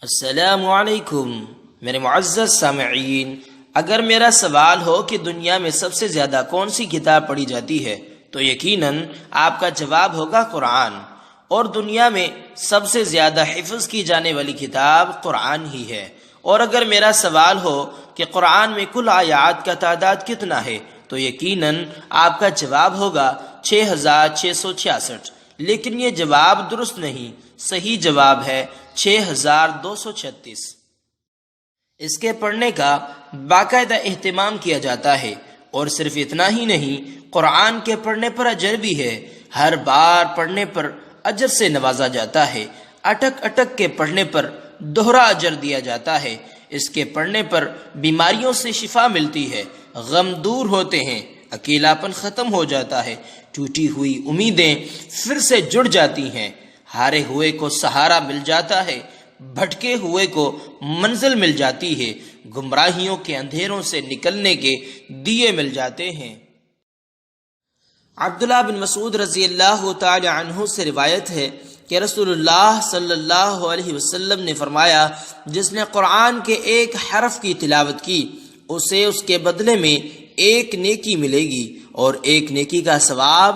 السلام علیکم میرے معزز سامعین، اگر میرا سوال ہو کہ دنیا میں سب سے زیادہ کون سی کتاب پڑھی جاتی ہے تو یقیناً آپ کا جواب ہوگا قرآن، اور دنیا میں سب سے زیادہ حفظ کی جانے والی کتاب قرآن ہی ہے۔ اور اگر میرا سوال ہو کہ قرآن میں کل آیات کا تعداد کتنا ہے تو یقیناً آپ کا جواب ہوگا 6666، لیکن یہ جواب درست نہیں، صحیح جواب ہے 6236۔ اس کے پڑھنے کا باقاعدہ اہتمام کیا جاتا ہے، اور صرف اتنا ہی نہیں، قرآن کے پڑھنے پر اجر بھی ہے۔ ہر بار پڑھنے پر اجر سے نوازا جاتا ہے، اٹک اٹک کے پڑھنے پر دوہرا اجر دیا جاتا ہے۔ اس کے پڑھنے پر بیماریوں سے شفا ملتی ہے، غم دور ہوتے ہیں، اکیلاپن ختم ہو جاتا ہے، ٹوٹی ہوئی امیدیں پھر سے جڑ جاتی ہیں، ہارے ہوئے کو سہارا مل جاتا ہے، بھٹکے ہوئے کو منزل مل جاتی ہے، گمراہیوں کے اندھیروں سے نکلنے کے دیے مل جاتے ہیں۔ عبداللہ بن مسعود رضی اللہ تعالی عنہ سے روایت ہے کہ رسول اللہ صلی اللہ علیہ وسلم نے فرمایا، جس نے قرآن کے ایک حرف کی تلاوت کی اسے اس کے بدلے میں 1 نیکی ملے گی، اور 1 نیکی کا ثواب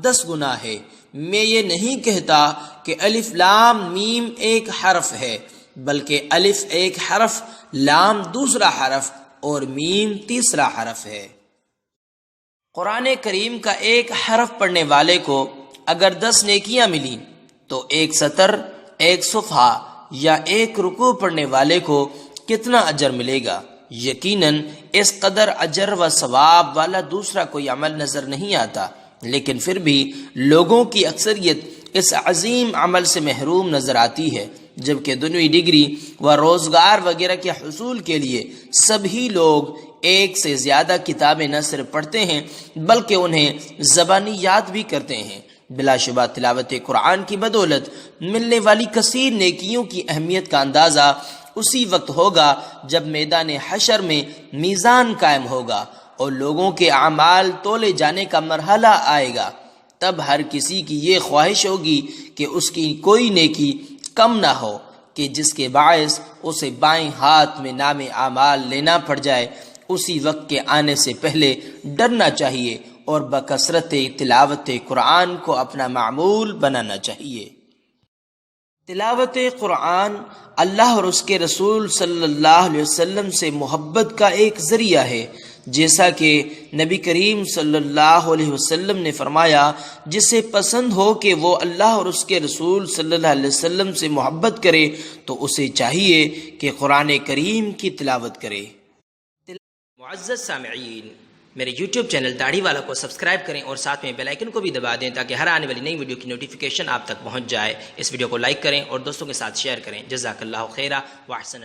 10 گنا ہے۔ میں یہ نہیں کہتا کہ الف لام میم ایک حرف ہے، بلکہ الف ایک حرف، لام دوسرا حرف اور میم تیسرا حرف ہے۔ قرآن کریم کا ایک حرف پڑھنے والے کو اگر 10 نیکیاں ملیں تو 1 سطر، 1 صفحہ یا 1 رکوع پڑھنے والے کو کتنا اجر ملے گا؟ یقیناً اس قدر اجر و ثواب والا دوسرا کوئی عمل نظر نہیں آتا، لیکن پھر بھی لوگوں کی اکثریت اس عظیم عمل سے محروم نظر آتی ہے، جبکہ دنیوی ڈگری و روزگار وغیرہ کے حصول کے لیے سبھی لوگ 1 سے زیادہ کتابیں نہ صرف پڑھتے ہیں بلکہ انہیں زبانی یاد بھی کرتے ہیں۔ بلا شبہ تلاوت قرآن کی بدولت ملنے والی کثیر نیکیوں کی اہمیت کا اندازہ اسی وقت ہوگا جب میدان حشر میں میزان قائم ہوگا اور لوگوں کے اعمال تولے جانے کا مرحلہ آئے گا۔ تب ہر کسی کی یہ خواہش ہوگی کہ اس کی کوئی نیکی کم نہ ہو کہ جس کے باعث اسے بائیں ہاتھ میں نام اعمال لینا پڑ جائے۔ اسی وقت کے آنے سے پہلے ڈرنا چاہیے اور بکثرت تلاوت قرآن کو اپنا معمول بنانا چاہیے۔ تلاوت قرآن اللہ اور اس کے رسول صلی اللہ علیہ وسلم سے محبت کا ایک ذریعہ ہے، جیسا کہ نبی کریم صلی اللہ علیہ وسلم نے فرمایا، جسے پسند ہو کہ وہ اللہ اور اس کے رسول صلی اللہ علیہ وسلم سے محبت کرے تو اسے چاہیے کہ قرآن کریم کی تلاوت کرے۔ معزز سامعین، میرے یوٹیوب چینل داڑھی والا کو سبسکرائب کریں اور ساتھ میں بیل آئیکن کو بھی دبا دیں تاکہ ہر آنے والی نئی ویڈیو کی نوٹیفیکیشن آپ تک پہنچ جائے۔ اس ویڈیو کو لائک کریں اور دوستوں کے ساتھ شیئر کریں۔ جزاک اللہ خیرہ و احسن۔